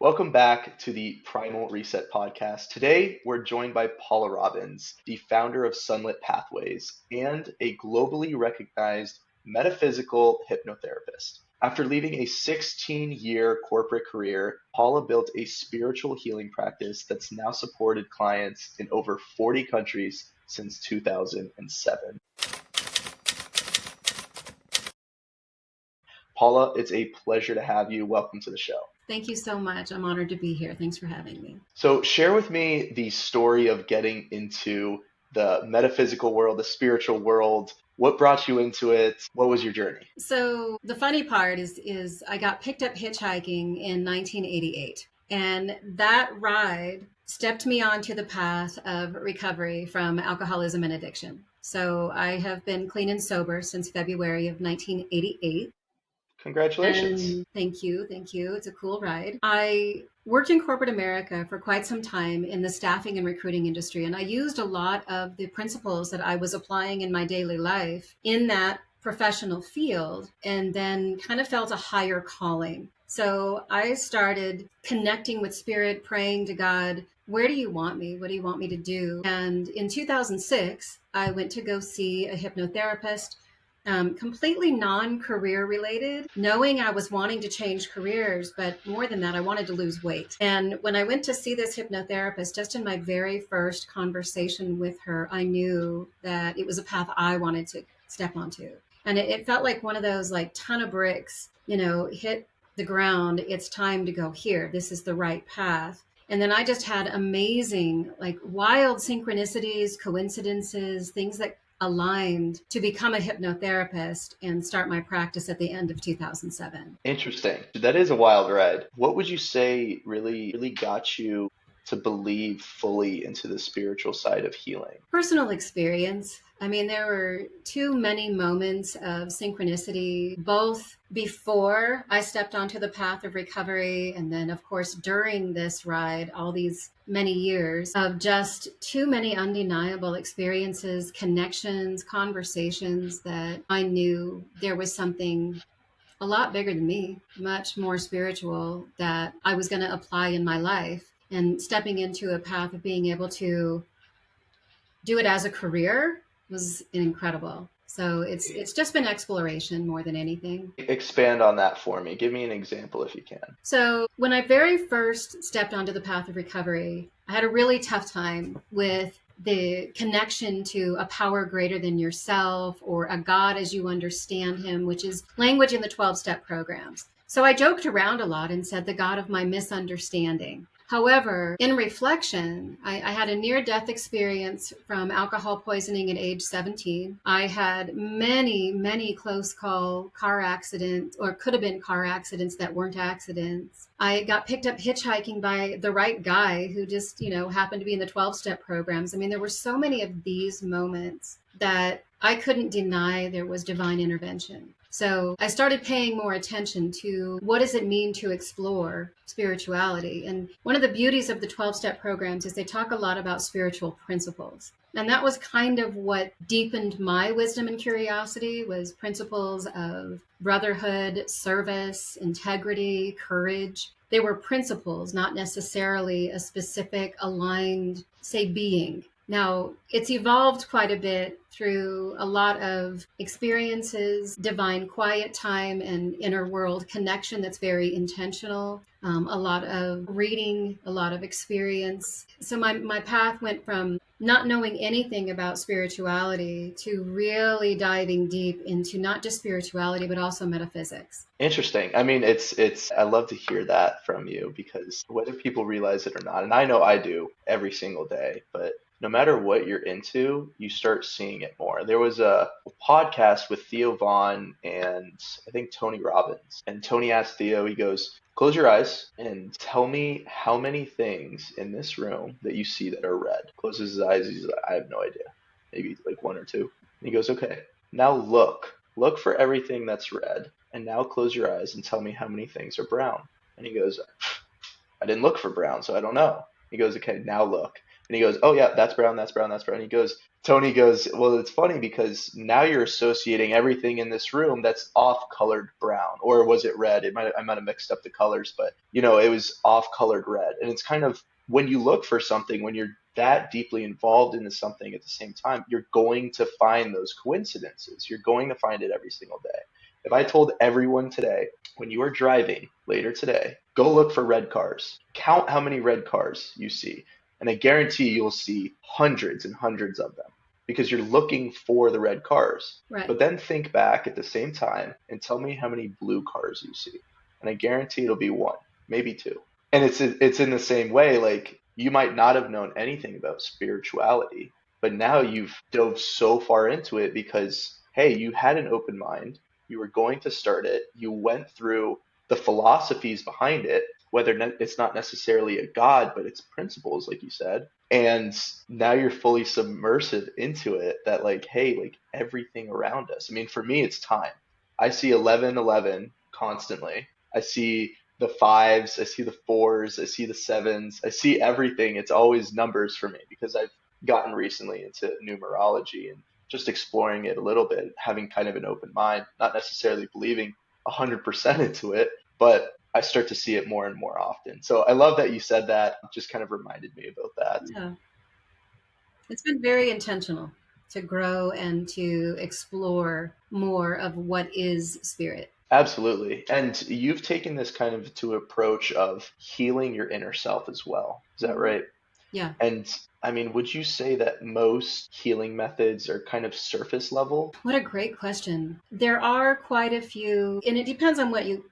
Welcome back to the Primal Reset podcast. Today, we're joined by Paula Robbins, the founder of Sunlit Pathways and a globally recognized metaphysical hypnotherapist. After leaving a 16-year corporate career, Paula built a spiritual healing practice that's now supported clients in over 40 countries since 2007. Paula, it's a pleasure to have you. Welcome to the show. Thank you so much. I'm honored to be here. Thanks for having me. So share with me the story of getting into the metaphysical world, the spiritual world. What brought you into it? What was your journey? So the funny part is I got picked up hitchhiking in 1988. And that ride stepped me onto the path of recovery from alcoholism and addiction. So I have been clean and sober since February of 1988. Congratulations. And thank you. It's a cool ride. I worked in corporate America for quite some time in the staffing and recruiting industry, and I used a lot of the principles that I was applying in my daily life in that professional field, and then kind of felt a higher calling. So I started connecting with spirit, praying to God, where do you want me? What do you want me to do? And in 2006, I went to go see a hypnotherapist, completely non-career related, knowing I was wanting to change careers, but more than that, I wanted to lose weight. And when I went to see this hypnotherapist, just in my very first conversation with her, I knew that it was a path I wanted to step onto. And it felt like one of those like ton of bricks, hit the ground. It's time to go here. This is the right path. And then I just had amazing, like wild synchronicities, coincidences, things that aligned to become a hypnotherapist and start my practice at the end of 2007. Interesting. That is a wild ride. What would you say really got you to believe fully into the spiritual side of healing? Personal experience. I mean, there were too many moments of synchronicity, both before I stepped onto the path of recovery, and then, of course, during this ride, all these many years of just too many undeniable experiences, connections, conversations that I knew there was something a lot bigger than me, much more spiritual that I was going to apply in my life. And stepping into a path of being able to do it as a career was incredible. So it's just been exploration more than anything. Expand on that for me. Give me an example if you can. So when I very first stepped onto the path of recovery, I had a really tough time with the connection to a power greater than yourself or a God as you understand him, which is language in the 12-step programs. So I joked around a lot and said the God of my misunderstanding. However, in reflection, I had a near-death experience from alcohol poisoning at age 17. I had many close call car accidents, or could have been car accidents that weren't accidents. I got picked up hitchhiking by the right guy who just, happened to be in the 12-step programs. I mean, there were so many of these moments that I couldn't deny there was divine intervention. So I started paying more attention to what does it mean to explore spirituality. And one of the beauties of the 12-step programs is they talk a lot about spiritual principles. And that was kind of what deepened my wisdom and curiosity, was principles of brotherhood, service, integrity, courage. They were principles, not necessarily a specific aligned, say, being. Now, it's evolved quite a bit through a lot of experiences, divine quiet time and inner world connection that's very intentional, a lot of reading, a lot of experience. So my path went from not knowing anything about spirituality to really diving deep into not just spirituality, but also metaphysics. Interesting. I mean, I love to hear that from you, because whether people realize it or not, and I know I do every single day, but no matter what you're into, you start seeing it more. There was a podcast with Theo Vaughn and I think Tony Robbins. And Tony asked Theo, he goes, close your eyes and tell me how many things in this room that you see that are red. Closes his eyes. He's like, I have no idea. Maybe like one or two. And he goes, okay, now look for everything that's red. And now close your eyes and tell me how many things are brown. And he goes, I didn't look for brown, so I don't know. He goes, okay, now look. And he goes, oh yeah, that's brown, that's brown, that's brown. He goes, Tony goes, well, it's funny because now you're associating everything in this room that's off colored brown, or was it red? I might have mixed up the colors, but it was off colored red. And it's kind of when you look for something, when you're that deeply involved into something at the same time, you're going to find those coincidences. You're going to find it every single day. If I told everyone today, when you are driving later today, go look for red cars, count how many red cars you see, and I guarantee you'll see hundreds and hundreds of them because you're looking for the red cars. Right. But then think back at the same time and tell me how many blue cars you see. And I guarantee it'll be one, maybe two. And it's in the same way, like you might not have known anything about spirituality, but now you've dove so far into it because, hey, you had an open mind. You were going to start it. You went through the philosophies behind it, it's not necessarily a God, but it's principles, like you said. And now you're fully submersive into it that like, hey, like everything around us. I mean, for me, it's time. I see 11:11 constantly. I see the fives, I see the fours, I see the sevens, I see everything. It's always numbers for me because I've gotten recently into numerology and just exploring it a little bit, having kind of an open mind, not necessarily believing 100% into it, but I start to see it more and more often. So I love that you said that. It just kind of reminded me about that. Yeah. It's been very intentional to grow and to explore more of what is spirit. Absolutely. And you've taken this kind of to approach of healing your inner self as well. Is that right? Yeah. And I mean, would you say that most healing methods are kind of surface level? What a great question. There are quite a few, and it depends on what you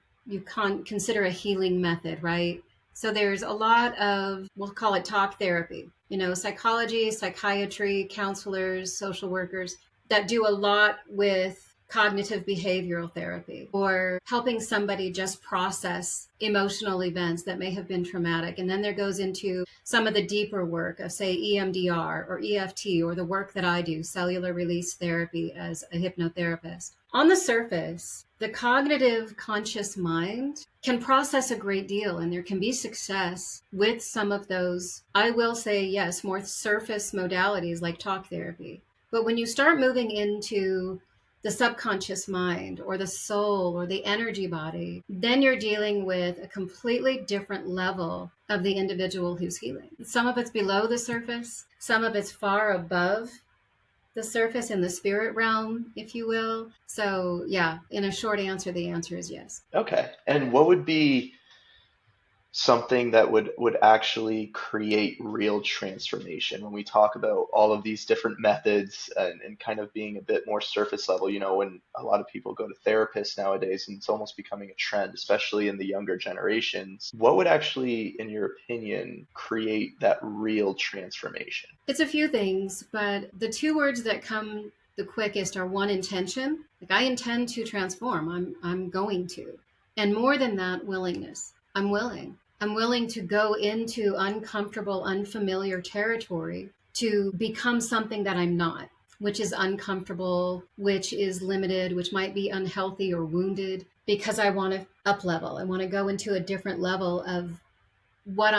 consider a healing method, right? So there's a lot of, we'll call it talk therapy, psychology, psychiatry, counselors, social workers that do a lot with cognitive behavioral therapy or helping somebody just process emotional events that may have been traumatic. And then there goes into some of the deeper work of, say, EMDR or EFT, or the work that I do, cellular release therapy as a hypnotherapist. On the surface, the cognitive conscious mind can process a great deal, and there can be success with some of those, I will say, yes, more surface modalities like talk therapy. But when you start moving into the subconscious mind or the soul or the energy body, then you're dealing with a completely different level of the individual who's healing. Some of it's below the surface, some of it's far above the surface in the spirit realm, if you will. So yeah, in a short answer, the answer is yes. Okay. And what would be something that would actually create real transformation when we talk about all of these different methods and kind of being a bit more surface level? When a lot of people go to therapists nowadays, and it's almost becoming a trend, especially in the younger generations, what would actually, in your opinion, create that real transformation? It's a few things, but the two words that come the quickest are, one, intention. Like, I intend to transform. I'm going to. And more than that, willingness. I'm willing to go into uncomfortable, unfamiliar territory to become something that I'm not, which is uncomfortable, which is limited, which might be unhealthy or wounded, because I want to up level. I want to go into a different level of what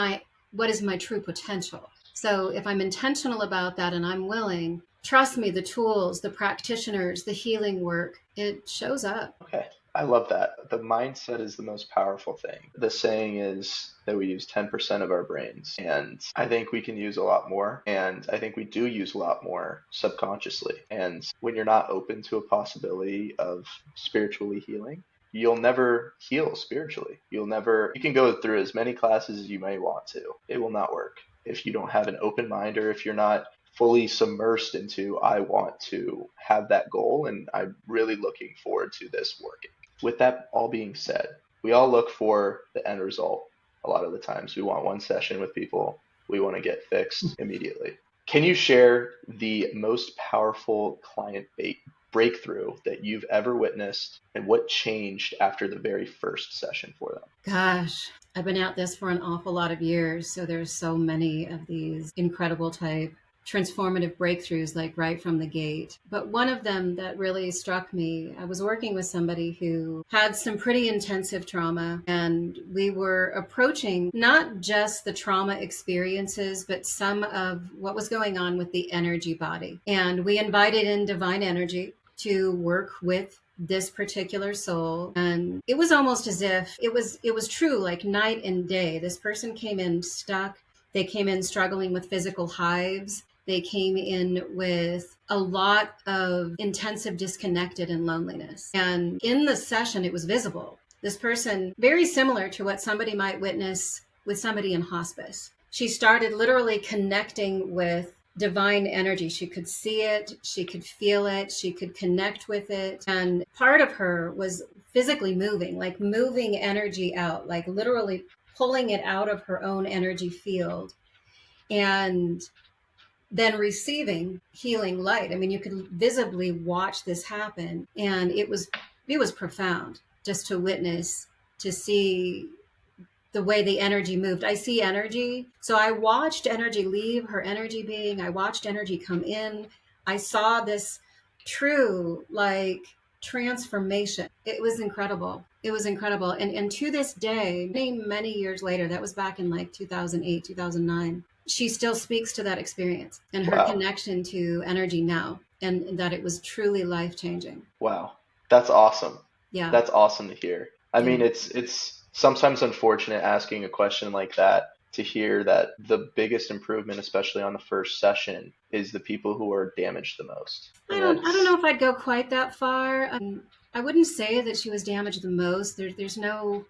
is my true potential. So if I'm intentional about that and I'm willing, trust me, the tools, the practitioners, the healing work, it shows up. Okay. I love that. The mindset is the most powerful thing. The saying is that we use 10% of our brains, and I think we can use a lot more. And I think we do use a lot more subconsciously. And when you're not open to a possibility of spiritually healing, you'll never heal spiritually. You can go through as many classes as you may want to. It will not work if you don't have an open mind, or if you're not fully submersed into, I want to have that goal and I'm really looking forward to this working. With that all being said, we all look for the end result. A lot of the times we want one session with people, we want to get fixed immediately. Can you share the most powerful client breakthrough that you've ever witnessed, and what changed after the very first session for them? Gosh, I've been at this for an awful lot of years, so there's so many of these incredible type transformative breakthroughs, like right from the gate. But one of them that really struck me, I was working with somebody who had some pretty intensive trauma, and we were approaching not just the trauma experiences, but some of what was going on with the energy body. And we invited in divine energy to work with this particular soul, and it was almost as if it was true, like night and day. This person came in stuck. They came in struggling with physical hives. They came in with a lot of intensive disconnected and loneliness. And in the session, it was visible. This person, very similar to what somebody might witness with somebody in hospice. She started literally connecting with divine energy. She could see it, she could feel it, she could connect with it. And part of her was physically moving, like moving energy out, like literally pulling it out of her own energy field, and then receiving healing light. I mean, you could visibly watch this happen, and it was profound just to witness, to see the way the energy moved. I see energy. So I watched energy leave her energy being. I watched energy come in. I saw this true, like, transformation. It was incredible. It was incredible. And to this day, many, many years later, that was back in like 2008, 2009, she still speaks to that experience and her Wow. connection to energy now, and that it was truly life-changing. Wow. That's awesome. Yeah. That's awesome to hear. I Yeah. mean, it's sometimes unfortunate asking a question like that to hear that the biggest improvement, especially on the first session, is the people who are damaged the most. I And don't it's know if I'd go quite that far. I wouldn't say that she was damaged the most. There's no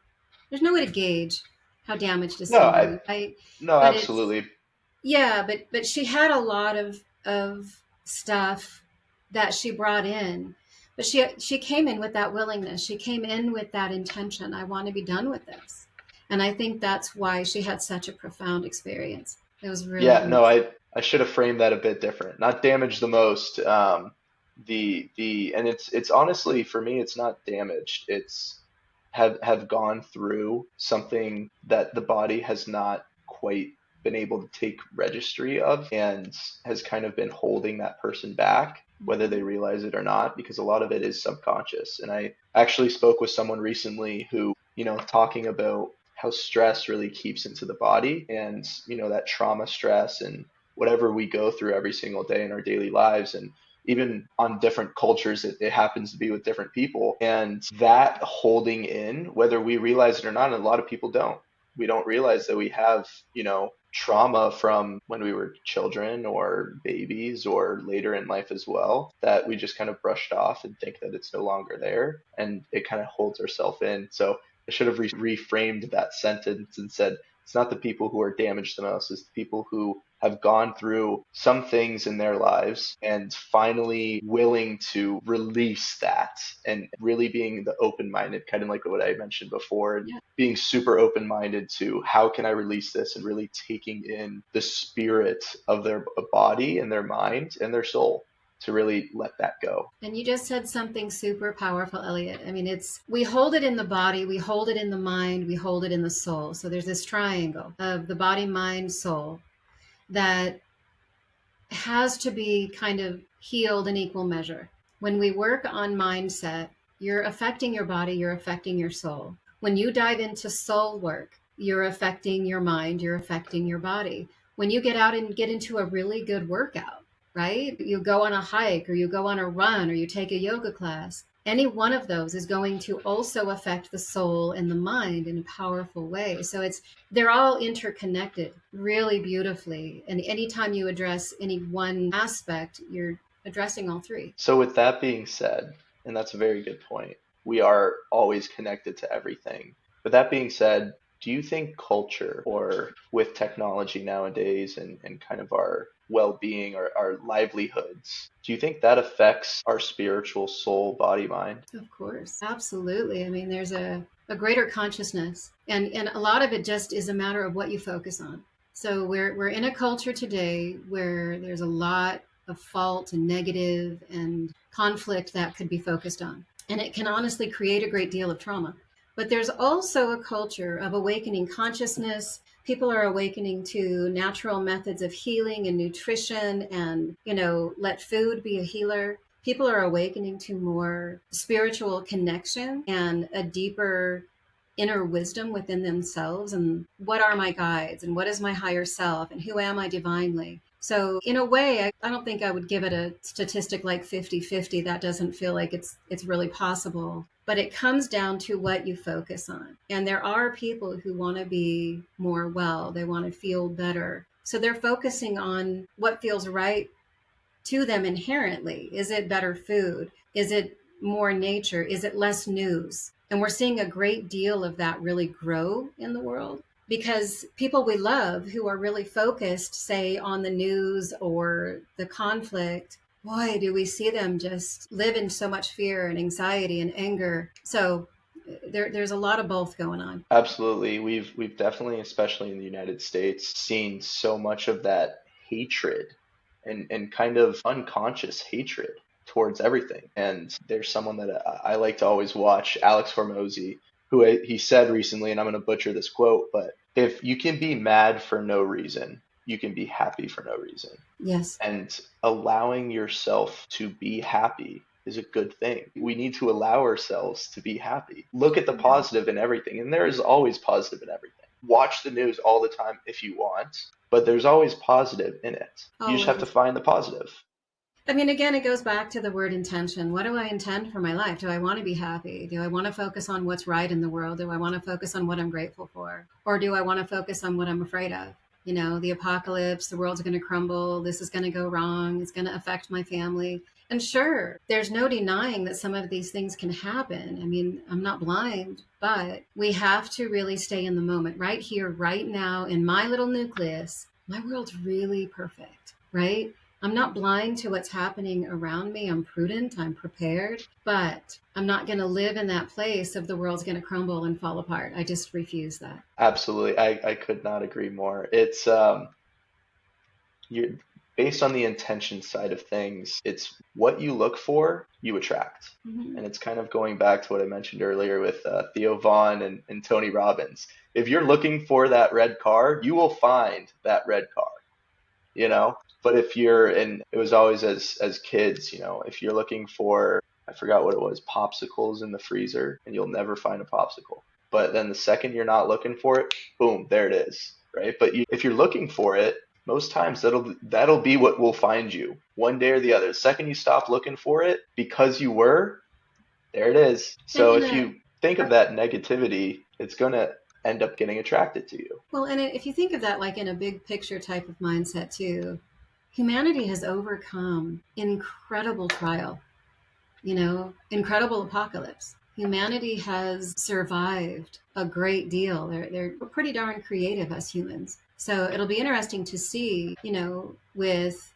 way to gauge how damaged is no, I someone. no, But it's, absolutely. yeah, but she had a lot of stuff that she brought in. But she came in with that willingness. She came in with that intention. I want to be done with this. And I think that's why she had such a profound experience. It was really Yeah, no, amazing. I should have framed that a bit different. Not damaged the most. The and it's honestly for me, it's not damaged. It's have gone through something that the body has not quite been able to take registry of, and has kind of been holding that person back, whether they realize it or not, because a lot of it is subconscious. And I actually spoke with someone recently who, talking about how stress really keeps into the body, and that trauma stress and whatever we go through every single day in our daily lives, and even on different cultures, it happens to be with different people. And that holding in, whether we realize it or not, and a lot of people don't, we don't realize that we have, trauma from when we were children or babies or later in life as well, that we just kind of brushed off and think that it's no longer there, and it kind of holds ourselves in. So I should have reframed that sentence and said, it's not the people who are damaged the most, it's the people who have gone through some things in their lives and finally willing to release that, and really being the open-minded, kind of like what I mentioned before, and Yeah. being super open-minded to how can I release this, and really taking in the spirit of their body and their mind and their soul to really let that go. And you just said something super powerful, Elliot. I mean, we hold it in the body, we hold it in the mind, we hold it in the soul. So there's this triangle of the body, mind, soul that has to be kind of healed in equal measure. When we work on mindset, you're affecting your body, you're affecting your soul. When you dive into soul work, you're affecting your mind, you're affecting your body. When you get out and get into a really good workout, right? You go on a hike, or you go on a run, or you take a yoga class. Any one of those is going to also affect the soul and the mind in a powerful way. So they're all interconnected really beautifully. And anytime you address any one aspect, you're addressing all three. So with that being said, and that's a very good point, we are always connected to everything. With that being said, do you think culture, or with technology nowadays, and kind of our well-being, or our livelihoods, do you think that affects our spiritual soul, body, mind? Of course. Absolutely. I mean, there's a greater consciousness, and a lot of it just is a matter of what you focus on. So we're in a culture today where there's a lot of fault and negative and conflict that could be focused on. And it can honestly create a great deal of trauma. But there's also a culture of awakening consciousness, People are awakening to natural methods of healing and nutrition and, let food be a healer. People are awakening to more spiritual connection and a deeper inner wisdom within themselves. And what are my guides? And what is my higher self? And who am I divinely? So in a way, I don't think I would give it a statistic like 50-50. That doesn't feel like it's really possible. But it comes down to what you focus on. And there are people who want to be more well. They want to feel better. So they're focusing on what feels right to them inherently. Is it better food? Is it more nature? Is it less news? And we're seeing a great deal of that really grow in the world, because people we love who are really focused, say, on the news or the conflict, boy, do we see them just live in so much fear and anxiety and anger. So there's a lot of both going on. Absolutely. We've definitely, especially in the United States, seen so much of that hatred and kind of unconscious hatred towards everything. And there's someone that I like to always watch, Alex Hormozy, who he said recently, and I'm going to butcher this quote, but if you can be mad for no reason, you can be happy for no reason. Yes. And allowing yourself to be happy is a good thing. We need to allow ourselves to be happy. Look at the positive in everything, and there is always positive in everything. Watch the news all the time if you want, but there's always positive in it. You just have to find the positive. I mean, again, it goes back to the word intention. What do I intend for my life? Do I want to be happy? Do I want to focus on what's right in the world? Do I want to focus on what I'm grateful for? Or do I want to focus on what I'm afraid of? The apocalypse, the world's going to crumble, this is going to go wrong, it's going to affect my family. And sure, there's no denying that some of these things can happen. I mean, I'm not blind, but we have to really stay in the moment right here, right now, in my little nucleus. My world's really perfect, right? I'm not blind to what's happening around me. I'm prudent, I'm prepared, but I'm not going to live in that place of the world's going to crumble and fall apart. I just refuse that. Absolutely. I could not agree more. It's you're based on the intention side of things. It's what you look for, you attract. Mm-hmm. And it's kind of going back to what I mentioned earlier with Theo Vaughn and Tony Robbins. If you're looking for that red car, you will find that red car, But if and it was always as kids, if you're looking for, I forgot what it was, popsicles in the freezer, and you'll never find a popsicle. But then the second you're not looking for it, boom, there it is, right? But if you're looking for it, most times that'll be what will find you one day or the other. The second you stop looking for it, because you were, there it is. So if you think of that negativity, it's going to end up getting attracted to you. Well, and if you think of that like in a big picture type of mindset too, humanity has overcome incredible trial, incredible apocalypse. Humanity has survived a great deal. We're pretty darn creative as humans. So it'll be interesting to see, with,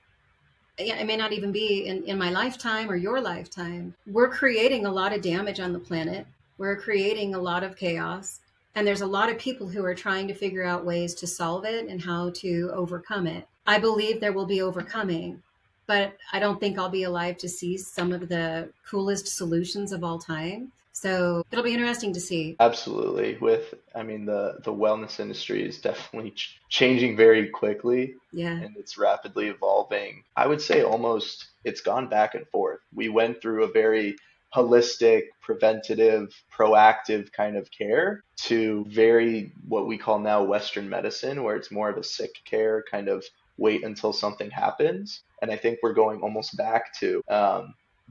it may not even be in my lifetime or your lifetime. We're creating a lot of damage on the planet. We're creating a lot of chaos. And there's a lot of people who are trying to figure out ways to solve it and how to overcome it. I believe there will be overcoming, but I don't think I'll be alive to see some of the coolest solutions of all time. So it'll be interesting to see. Absolutely. The wellness industry is definitely changing very quickly. Yeah. And it's rapidly evolving. I would say almost it's gone back and forth. We went through a very holistic, preventative, proactive kind of care to very what we call now Western medicine, where it's more of a sick care, kind of wait until something happens. And I think we're going almost back to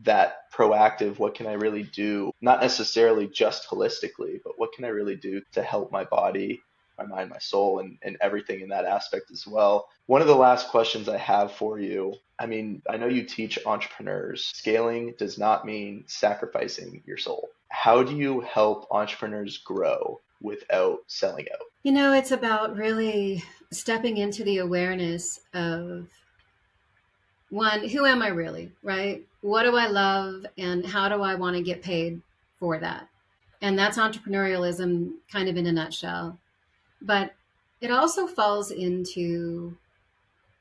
that proactive, what can I really do? Not necessarily just holistically, but what can I really do to help my body, my mind, my soul, and everything in that aspect as well. One of the last questions I have for you, I know you teach entrepreneurs. Scaling does not mean sacrificing your soul. How do you help entrepreneurs grow without selling out? It's about really stepping into the awareness of, one, who am I really, right? What do I love and how do I want to get paid for that? And that's entrepreneurialism kind of in a nutshell. But it also falls into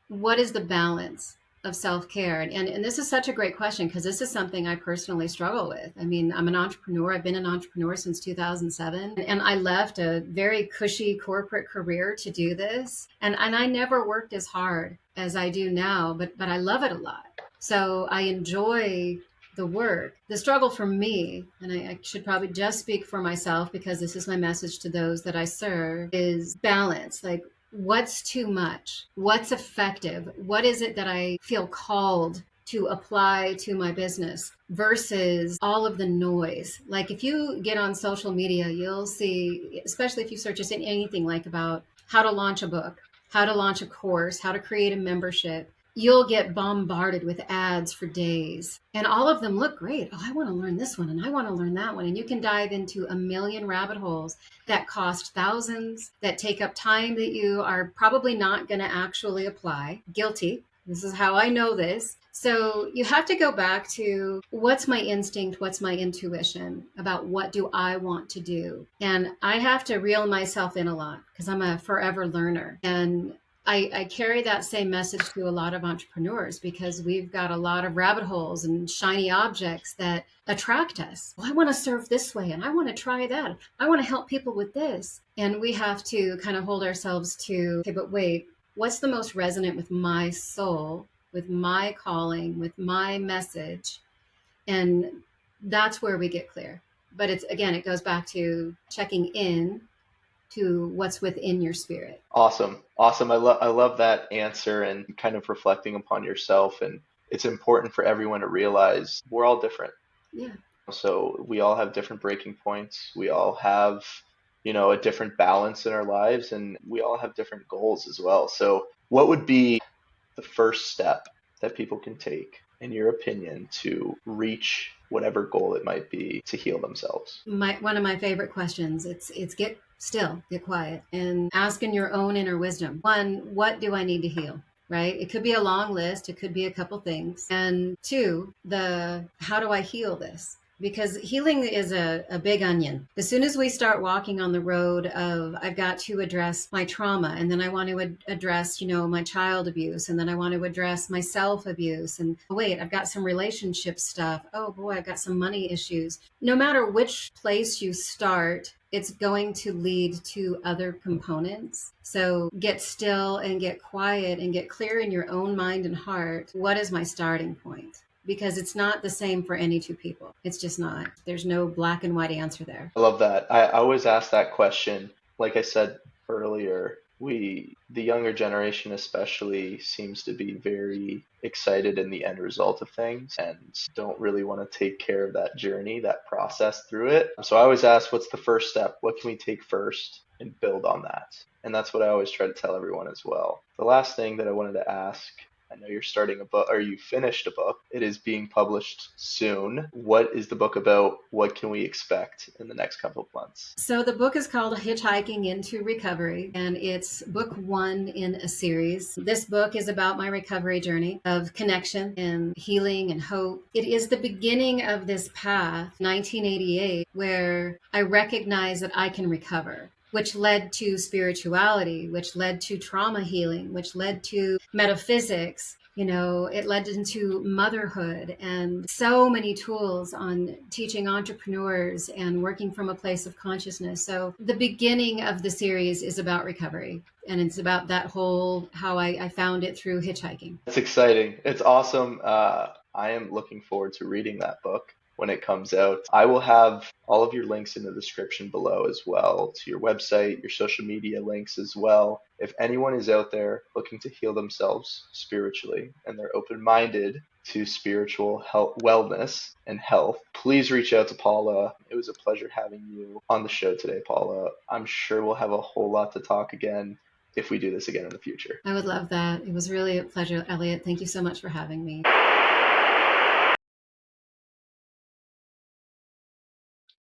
what is the balance of self-care? And this is such a great question, because this is something I personally struggle with. I mean, I'm an entrepreneur. I've been an entrepreneur since 2007, and I left a very cushy corporate career to do this. And I never worked as hard as I do now, but I love it a lot. So I enjoy the work. The struggle for me, and I should probably just speak for myself because this is my message to those that I serve, is balance. Like, what's too much? What's effective? What is it that I feel called to apply to my business versus all of the noise? Like, if you get on social media, you'll see, especially if you search just anything like about how to launch a book, how to launch a course, how to create a membership, you'll get bombarded with ads for days. And all of them look great. Oh, I want to learn this one and I want to learn that one. And you can dive into a million rabbit holes that cost thousands, that take up time that you are probably not going to actually apply. Guilty. This is how I know this. So you have to go back to, what's my instinct? What's my intuition about what do I want to do? And I have to reel myself in a lot because I'm a forever learner. And I carry that same message to a lot of entrepreneurs, because we've got a lot of rabbit holes and shiny objects that attract us. Well, I want to serve this way and I want to try that. I want to help people with this. And we have to kind of hold ourselves to, okay, but wait, what's the most resonant with my soul, with my calling, with my message? And that's where we get clear. But it's, again, it goes back to checking in to what's within your spirit. Awesome. Awesome. I love that answer and kind of reflecting upon yourself. And it's important for everyone to realize we're all different. Yeah. So we all have different breaking points. We all have, a different balance in our lives, and we all have different goals as well. So what would be the first step that people can take, in your opinion, to reach whatever goal it might be to heal themselves? One of my favorite questions, it's get still, get quiet, and ask in your own inner wisdom. One, what do I need to heal? Right? It could be a long list. It could be a couple things. And two, how do I heal this? Because healing is a big onion. As soon as we start walking on the road of, I've got to address my trauma, and then I want to address, my child abuse, and then I want to address my self-abuse, and wait, I've got some relationship stuff. Oh boy, I've got some money issues. No matter which place you start, it's going to lead to other components. So get still and get quiet and get clear in your own mind and heart. What is my starting point? Because it's not the same for any two people. It's just not. There's no black and white answer there. I love that. I always ask that question. Like I said earlier, the younger generation especially seems to be very excited in the end result of things and don't really want to take care of that journey, that process through it. So I always ask, what's the first step? What can we take first and build on that? And that's what I always try to tell everyone as well. The last thing that I wanted to ask, I know you're starting a book, or you finished a book. It is being published soon. What is the book about? What can we expect in the next couple of months? So the book is called Hitchhiking into Recovery, and it's book 1 in a series. This book is about my recovery journey of connection and healing and hope. It is the beginning of this path, 1988, where I recognize that I can recover, which led to spirituality, which led to trauma healing, which led to metaphysics. It led into motherhood and so many tools on teaching entrepreneurs and working from a place of consciousness. So the beginning of the series is about recovery. And it's about that whole, how I found it through hitchhiking. It's exciting. It's awesome. I am looking forward to reading that book when it comes out. I will have all of your links in the description below as well, to your website, your social media links as well. If anyone is out there looking to heal themselves spiritually and they're open-minded to spiritual health, wellness and health, please reach out to Paula. It was a pleasure having you on the show today, Paula. I'm sure we'll have a whole lot to talk again if we do this again in the future. I would love that. It was really a pleasure, Elliot. Thank you so much for having me.